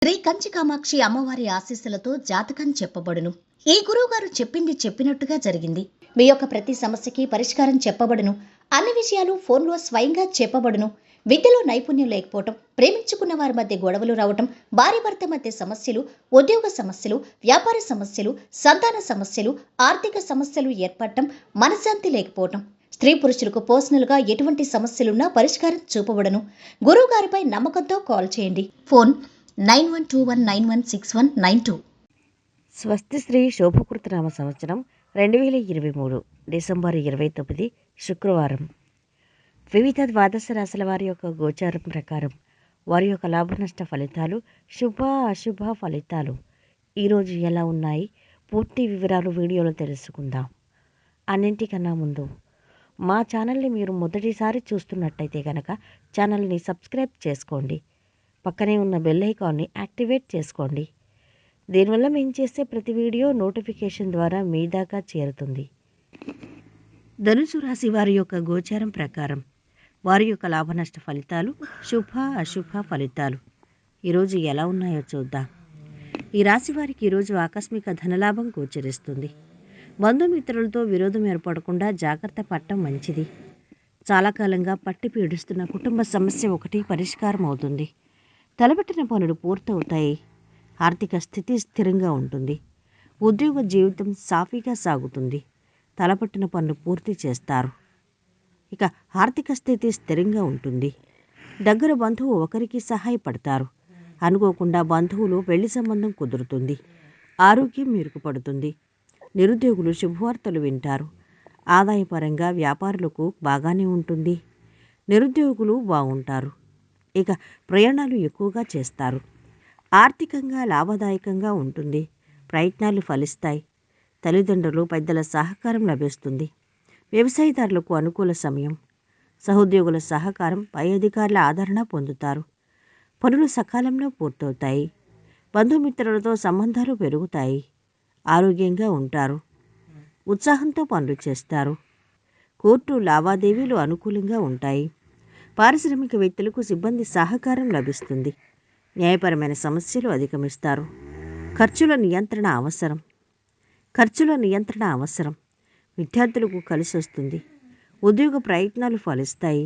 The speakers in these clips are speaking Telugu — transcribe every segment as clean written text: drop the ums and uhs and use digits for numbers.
శ్రీ కంచి కామాక్షి అమ్మవారి ఆశీస్సులతో జాతకం చెప్పబడును. ఈ గురువుగారు చెప్పింది చెప్పినట్టుగా జరిగింది. మీ యొక్క ప్రతి సమస్యకి పరిష్కారం చెప్పబడును. అన్ని విషయాలు ఫోన్లో స్వయంగా చెప్పబడును. విద్యలో నైపుణ్యం లేకపోవటం, ప్రేమించుకున్న వారి మధ్య గొడవలు రావటం, భార్య భర్త మధ్య సమస్యలు, ఉద్యోగ సమస్యలు, వ్యాపార సమస్యలు, సంతాన సమస్యలు, ఆర్థిక సమస్యలు ఏర్పడటం, మనశ్శాంతి లేకపోవటం, స్త్రీ పురుషులకు పర్సనల్గా ఎటువంటి సమస్యలున్నా పరిష్కారం చూపబడును. గురువుగారిపై నమ్మకంతో కాల్ చేయండి. ఫోన్ 9121916192. స్వస్తి శ్రీ శోభకృతనామ సంవత్సరం 2023 డిసెంబర్ 29 శుక్రవారం. వివిధ ద్వాదశ రాశుల వారి యొక్క గోచారం ప్రకారం వారి యొక్క లాభనష్ట ఫలితాలు, శుభ అశుభ ఫలితాలు ఈరోజు ఎలా ఉన్నాయి, పూర్తి వివరాలు వీడియోలో తెలుసుకుందాం. అన్నింటికన్నా ముందు మా ఛానల్ని మీరు మొదటిసారి చూస్తున్నట్టయితే కనుక ఛానల్ని సబ్స్క్రైబ్ చేసుకోండి. పక్కనే ఉన్న బెల్ ఐకాన్ని యాక్టివేట్ చేసుకోండి. దీనివల్ల మేము చేసే ప్రతి వీడియో నోటిఫికేషన్ ద్వారా మీ దాకా చేరుతుంది. ధనుసు రాశి వారి యొక్క గోచారం ప్రకారం వారి యొక్క లాభనష్ట ఫలితాలు, శుభ అశుభ ఫలితాలు ఈరోజు ఎలా ఉన్నాయో చూద్దాం. ఈ రాశి వారికి ఈరోజు ఆకస్మిక ధనలాభం గోచరిస్తుంది. బంధుమిత్రులతో విరోధం ఏర్పడకుండా జాగ్రత్త పడటం మంచిది. చాలా కాలంగా పట్టి పీడిస్తున్న కుటుంబ సమస్య ఒకటి పరిష్కారం అవుతుంది. తలపెట్టిన పనులు పూర్తవుతాయి. ఆర్థిక స్థితి స్థిరంగా ఉంటుంది. ఉద్యోగ జీవితం సాఫీగా సాగుతుంది. తలపెట్టిన పనులు పూర్తి చేస్తారు. ఇక ఆర్థిక స్థితి స్థిరంగా ఉంటుంది. దగ్గర బంధువు ఒకరికి సహాయపడతారు. అనుకోకుండా బంధువులు పెళ్లి సంబంధం కుదురుతుంది. ఆరోగ్యం మెరుగుపడుతుంది. నిరుద్యోగులు శుభవార్తలు వింటారు. ఆదాయపరంగా వ్యాపారులకు బాగానే ఉంటుంది. నిరుద్యోగులు బాగుంటారు. ఇక ప్రయాణాలు ఎక్కువగా చేస్తారు. ఆర్థికంగా లాభదాయకంగా ఉంటుంది. ప్రయత్నాలు ఫలిస్తాయి. తల్లిదండ్రులు పెద్దల సహకారం లభిస్తుంది. వ్యవసాయదారులకు అనుకూల సమయం. సహోద్యోగుల సహకారం, పై అధికారుల ఆదరణ పొందుతారు. పనులు సకాలంలో పూర్తవుతాయి. బంధుమిత్రులతో సంబంధాలు పెరుగుతాయి. ఆరోగ్యంగా ఉంటారు. ఉత్సాహంతో పనులు చేస్తారు. కోర్టు లావాదేవీలు అనుకూలంగా ఉంటాయి. పారిశ్రామికవేత్తలకు సిబ్బంది సహకారం లభిస్తుంది. న్యాయపరమైన సమస్యలు అధిగమిస్తారు. ఖర్చుల నియంత్రణ అవసరం. విద్యార్థులకు కలిసి వస్తుంది. ఉద్యోగ ప్రయత్నాలు ఫలిస్తాయి.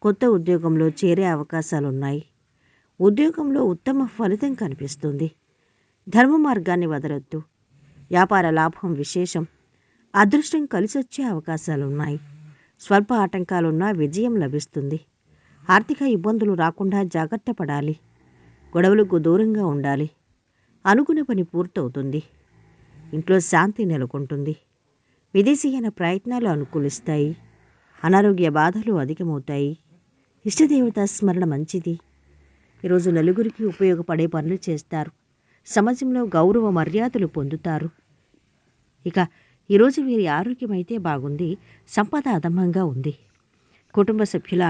కొత్త ఉద్యోగంలో చేరే అవకాశాలున్నాయి. ఉద్యోగంలో ఉత్తమ ఫలితం కనిపిస్తుంది. ధర్మ మార్గాన్ని వదలొద్దు. వ్యాపార లాభం విశేషం. అదృష్టం కలిసొచ్చే అవకాశాలున్నాయి. స్వల్ప ఆటంకాలున్నా విజయం లభిస్తుంది. ఆర్థిక ఇబ్బందులు రాకుండా జాగ్రత్త పడాలి. గొడవలకు దూరంగా ఉండాలి. అనుకున్న పని పూర్తవుతుంది. ఇంట్లో శాంతి నెలకొంటుంది. విదేశీయన ప్రయత్నాలు అనుకూలిస్తాయి. అనారోగ్య బాధలు అధికమవుతాయి. ఇష్టదేవత స్మరణ మంచిది. ఈరోజు నలుగురికి ఉపయోగపడే పనులు చేస్తారు. సమాజంలో గౌరవ మర్యాదలు పొందుతారు. ఇక ఈరోజు వీరి ఆరోగ్యం అయితే బాగుంది. సంపద అధమంగా ఉంది. కుటుంబ సభ్యుల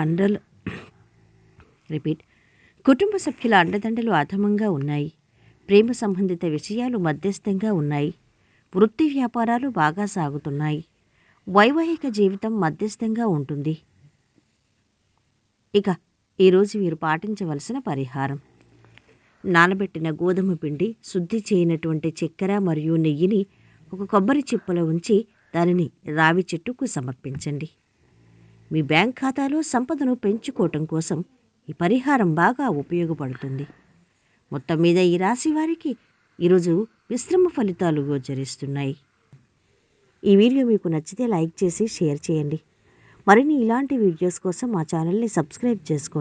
అండదండలు అధమంగా ఉన్నాయి. ప్రేమ సంబంధిత విషయాలు మధ్యస్థంగా ఉన్నాయి. వృత్తి వ్యాపారాలు బాగా సాగుతున్నాయి. వైవాహిక జీవితం మధ్యస్థంగా ఉంటుంది. ఇక ఈరోజు వీరు పాటించవలసిన పరిహారం: నానబెట్టిన గోధుమ పిండి, శుద్ధి చేయనటువంటి చక్కెర మరియు నెయ్యిని ఒక కొబ్బరి చిప్పలో ఉంచి దానిని రావి చెట్టుకు సమర్పించండి. మీ బ్యాంక్ ఖాతాలో సంపదను పెంచుకోవటం కోసం ఈ పరిహారం బాగా ఉపయోగపడుతుంది. మొత్తం మీద ఈ రాశి వారికి ఈరోజు మిశ్రమ ఫలితాలు గోచరిస్తున్నాయి. ఈ వీడియో మీకు నచ్చితే లైక్ చేసి షేర్ చేయండి. మరిన్ని ఇలాంటి వీడియోస్ కోసం మా ఛానల్ని సబ్స్క్రైబ్ చేసుకోండి.